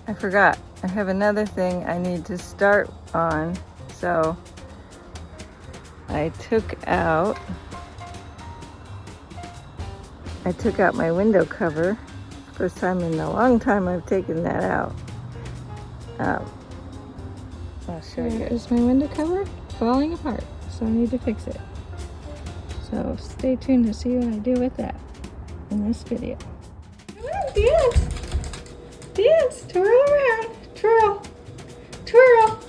I forgot. I have another thing I need to start on. So I took out my window cover. First time in a long time I've taken that out. I'll show you. Here is my window cover falling apart, so I need to fix it. So stay tuned to see what I do with that in this video. Come on, dance! Dance! Twirl around! Twirl! Twirl!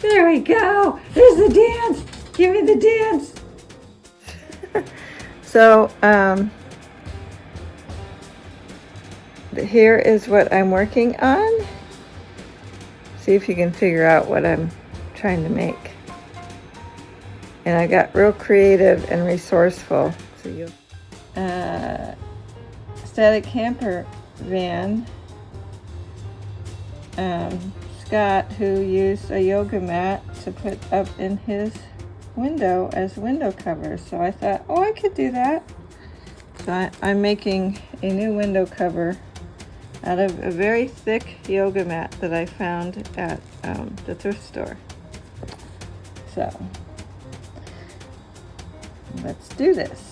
There we go! There's the dance! Give me the dance! So, here is what I'm working on. See if you can figure out what I'm trying to make. And I got real creative and resourceful. So you, static camper van. Scott, who used a yoga mat to put up in his window as window cover. So I thought, oh, I could do that. So I'm making a new window cover out of a very thick yoga mat that I found at the thrift store. So let's do this.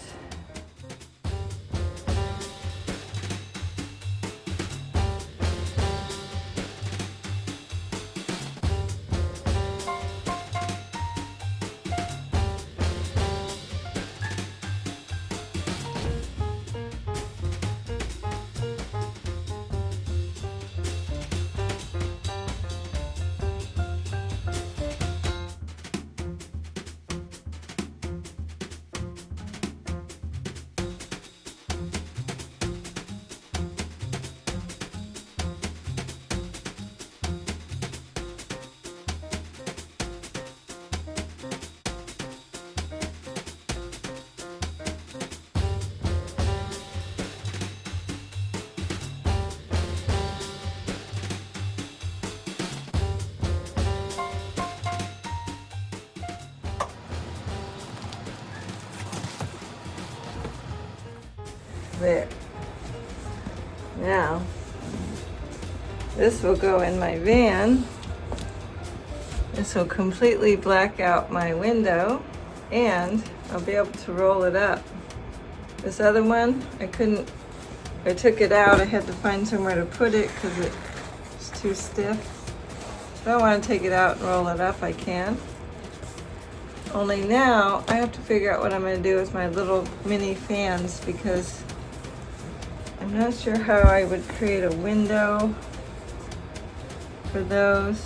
There. Now, this will go in my van. This will completely black out my window, and I'll be able to roll it up. This other one, I took it out. I had to find somewhere to put it because it's too stiff. If I want to take it out and roll it up, I can. Only now, I have to figure out what I'm going to do with my little mini fans, because I'm not sure how I would create a window for those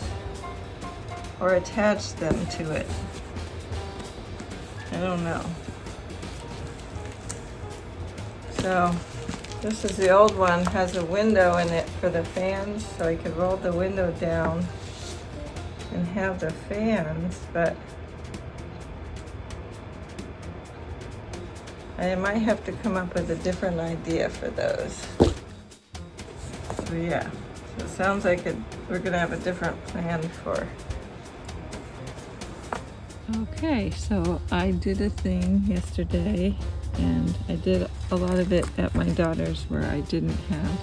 or attach them to it. I don't know. So this is the old one, has a window in it for the fans, so I could roll the window down and have the fans, but I might have to come up with a different idea for those. So yeah, so it sounds like we're gonna have a different plan for. Okay, so I did a thing yesterday, and I did a lot of it at my daughter's where I didn't have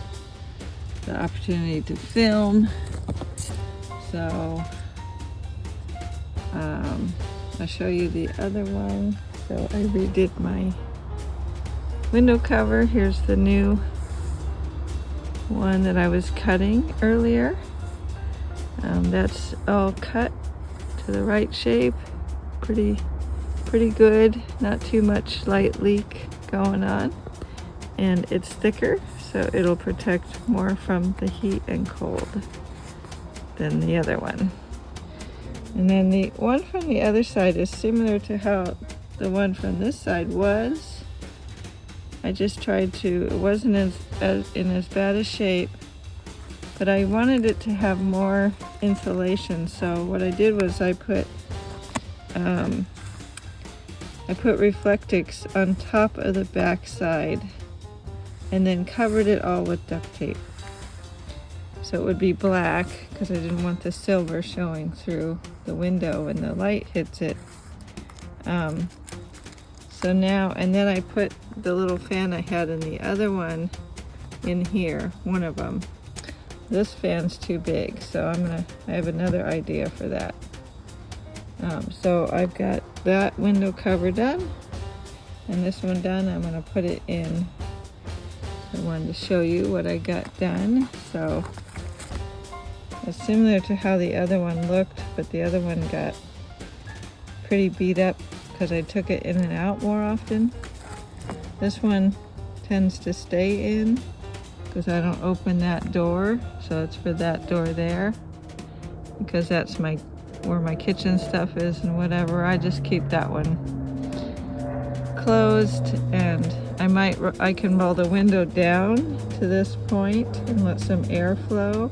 the opportunity to film. So I'll show you the other one. So I redid my window cover. Here's the new one that I was cutting earlier. That's all cut to the right shape. Pretty good. Not too much light leak going on. And it's thicker, so it'll protect more from the heat and cold than the other one. And then the one from the other side is similar to how the one from this side was. I just tried to, it wasn't in as bad a shape, but I wanted it to have more insulation. So what I did was I put Reflectix on top of the back side and then covered it all with duct tape. So it would be black because I didn't want the silver showing through the window when the light hits it. So now, and then I put the little fan I had in the other one in here, one of them. This fan's too big, so I have another idea for that. So I've got that window cover done, and this one done. I'm gonna put it in. I wanted to show you what I got done. So it's similar to how the other one looked, but the other one got pretty beat up because I took it in and out more often. This one tends to stay in because I don't open that door, so it's for that door there, because that's where my kitchen stuff is and whatever. I just keep that one closed, and I can roll the window down to this point and let some air flow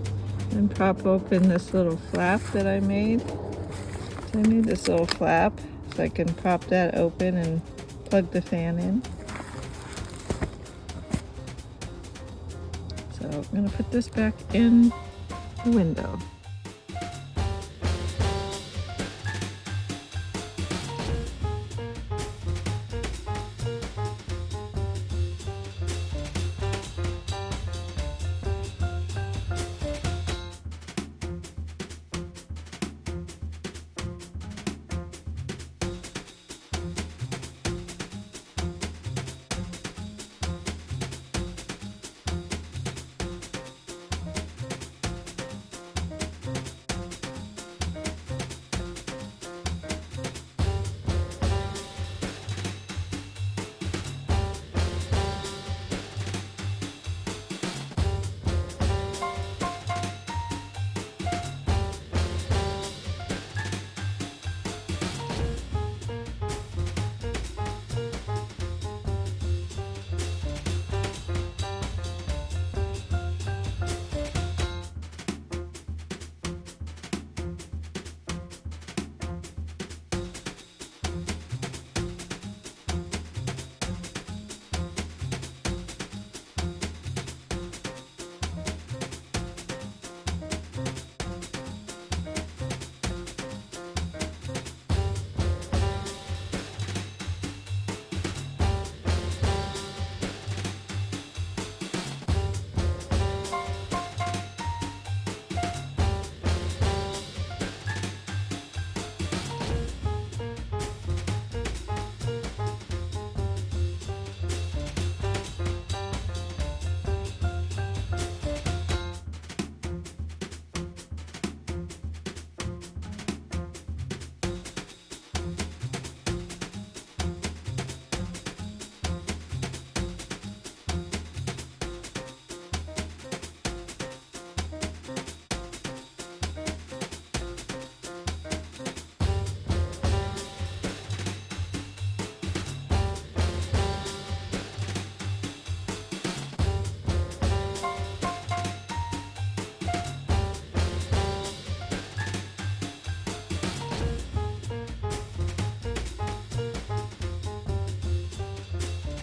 and prop open this little flap that I made. So I made this little flap so I can prop that open and plug the fan in. So I'm gonna put this back in the window.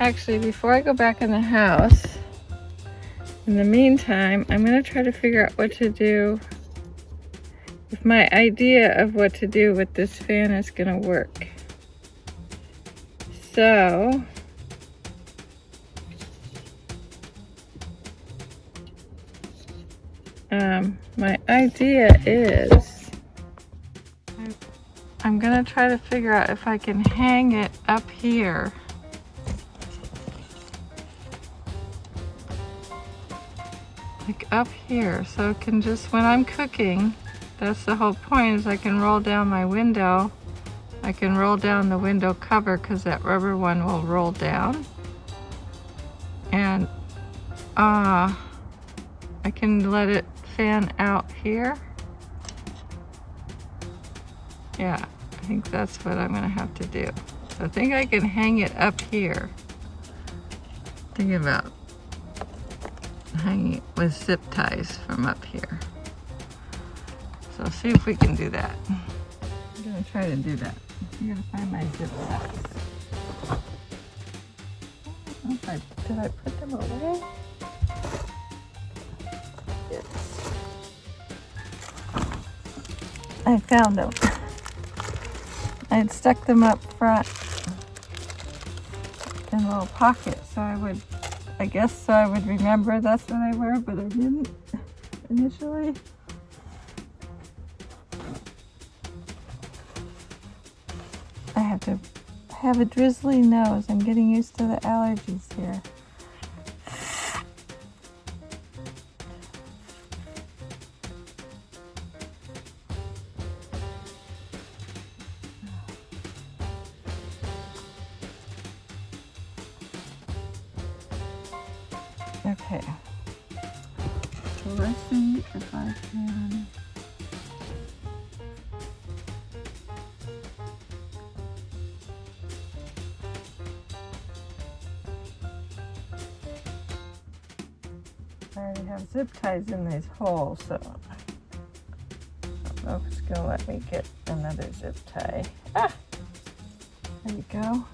Actually, before I go back in the house, in the meantime, I'm going to try to figure out what to do, if my idea of what to do with this fan is going to work. So, my idea is, I'm going to try to figure out if I can hang it up here. Like up here, so it can just, when I'm cooking, that's the whole point, is I can roll down my window. I can roll down the window cover because that rubber one will roll down. And I can let it fan out here. Yeah, I think that's what I'm gonna have to do. So I think I can hang it up here. Thinking about hanging it with zip ties from up here. So see if we can do that. I'm gonna try to do that. I'm gonna find my zip ties. Did I put them away? Yes. I found them. I had stuck them up front in little pockets so I would I guess so I would remember that's what I were, but I didn't initially. I have to have a drizzly nose. I'm getting used to the allergies here. Okay, so let's see if I can. I already have zip ties in these holes, so I don't know if it's gonna let me get another zip tie. Ah! There we go.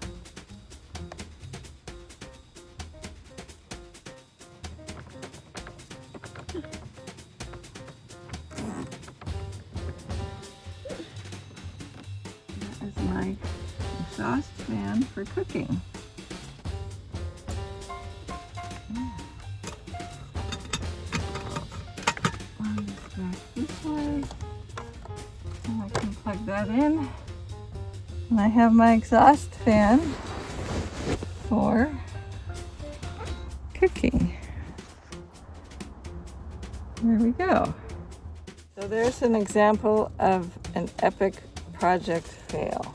That is my exhaust fan for cooking. Run this back this way, and I can plug that in. And I have my exhaust fan for cooking. There we go. So there's an example of an epic project fail.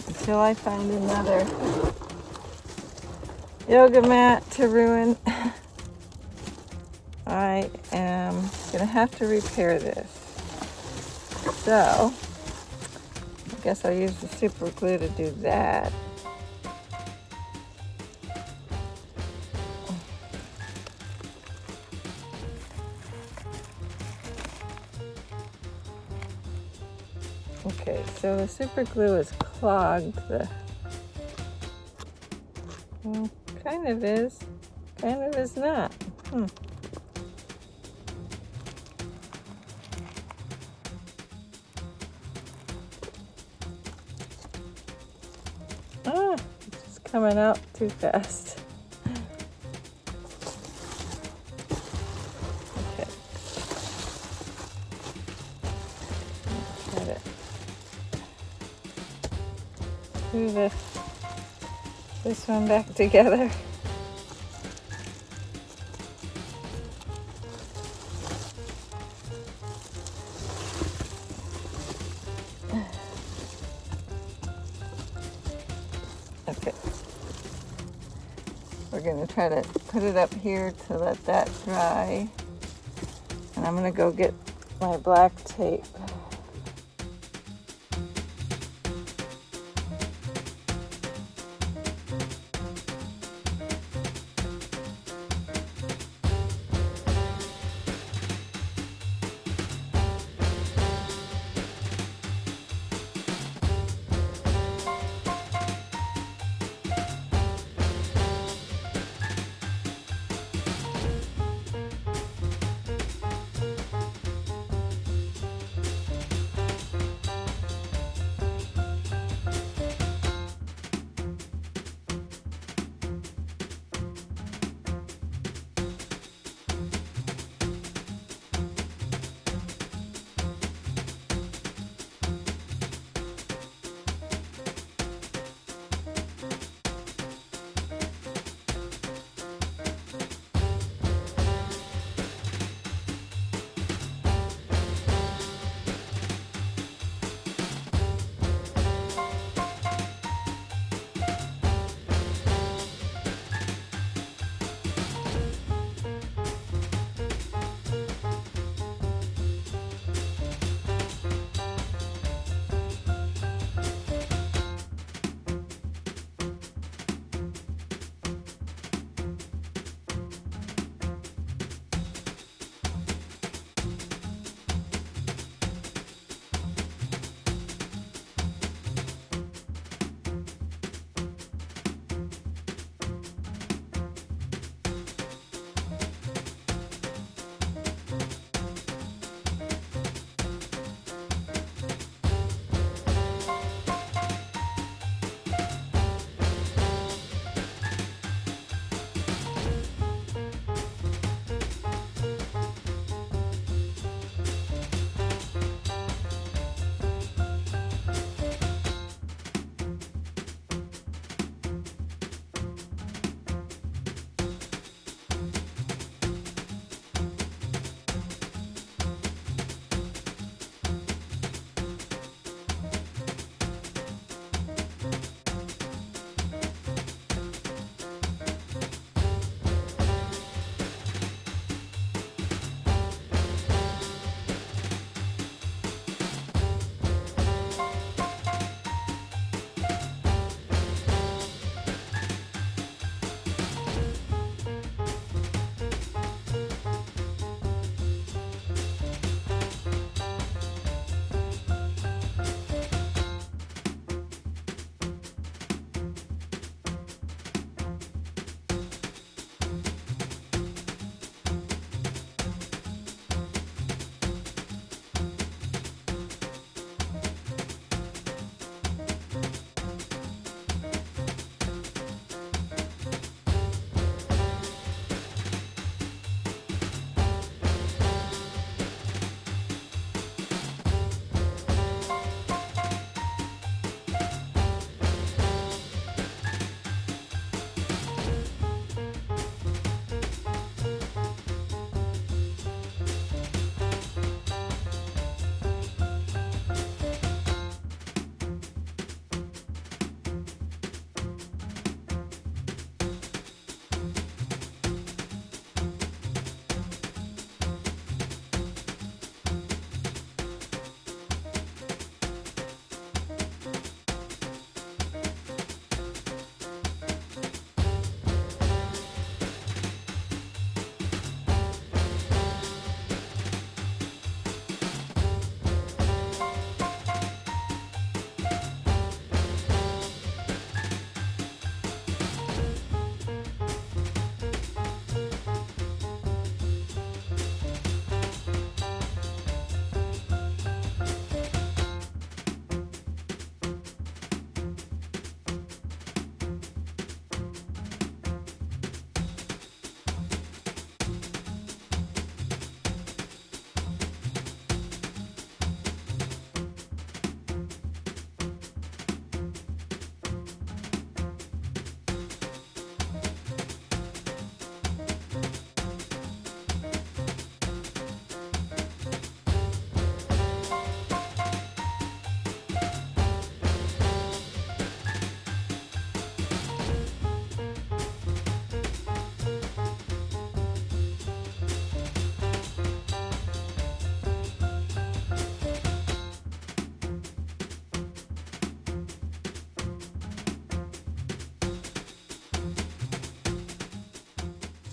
Until I find another yoga mat to ruin, I am gonna have to repair this. So, I guess I'll use the super glue to do that. Okay, so the super glue is clogged. Well, kind of is not. It's just coming out too fast. Okay. Got it. Glue this one back together. Okay. We're going to try to put it up here to let that dry. And I'm going to go get my black tape.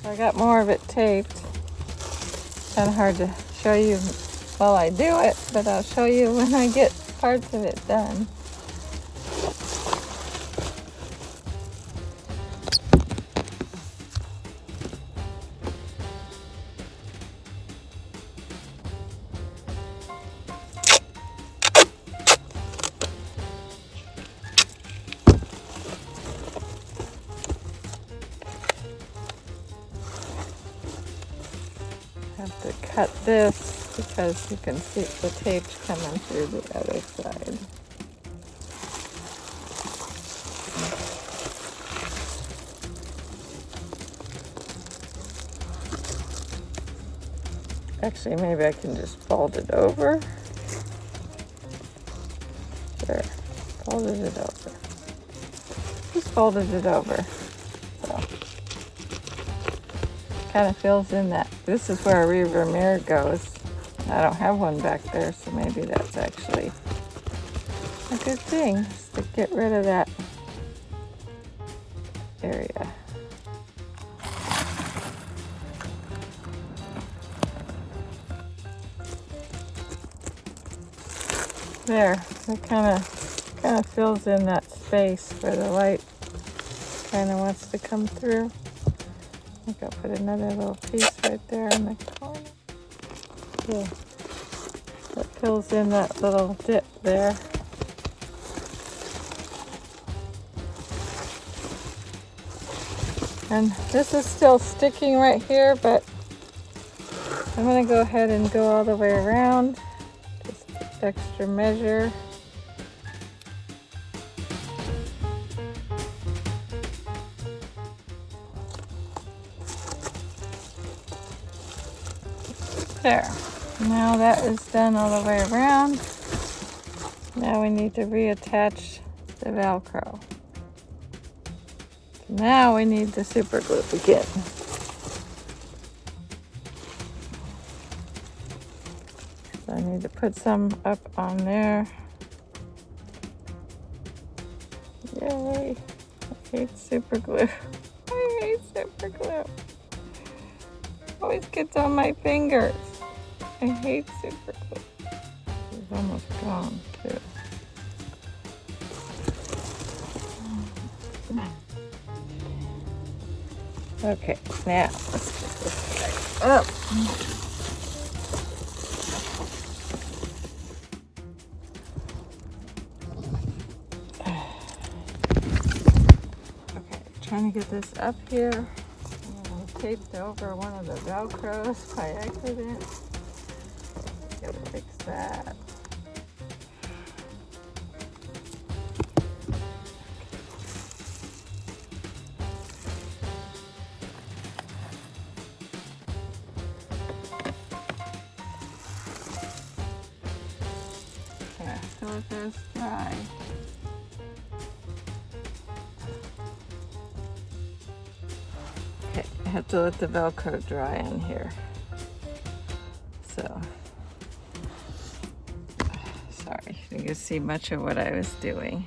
I got more of it taped. Kind of hard to show you while I do it, but I'll show you when I get parts of it done. Have to cut this because you can see the tape's coming through the other side. Actually, maybe I can just fold it over. There, folded it over. Just folded it over. So, kind of fills in that. This is where a rear mirror goes. I don't have one back there, so maybe that's actually a good thing, is to get rid of that area. There, it kind of fills in that space where the light kind of wants to come through. I think I'll put another little piece right there in the corner. Yeah, that fills in that little dip there. And this is still sticking right here, but I'm going to go ahead and go all the way around. Just extra measure. There. Now that is done all the way around. Now we need to reattach the Velcro. Now we need the super glue again. So I need to put some up on there. Yay! I hate super glue. I hate super glue. Always gets on my fingers. I hate super glue. It's almost gone too. Okay, now let's get this back up. Okay, trying to get this up here. I taped over one of the Velcros by accident. Gotta fix that. Yeah, so let this dry. Okay, I have to let the Velcro dry in here. So, sorry, you can see much of what I was doing.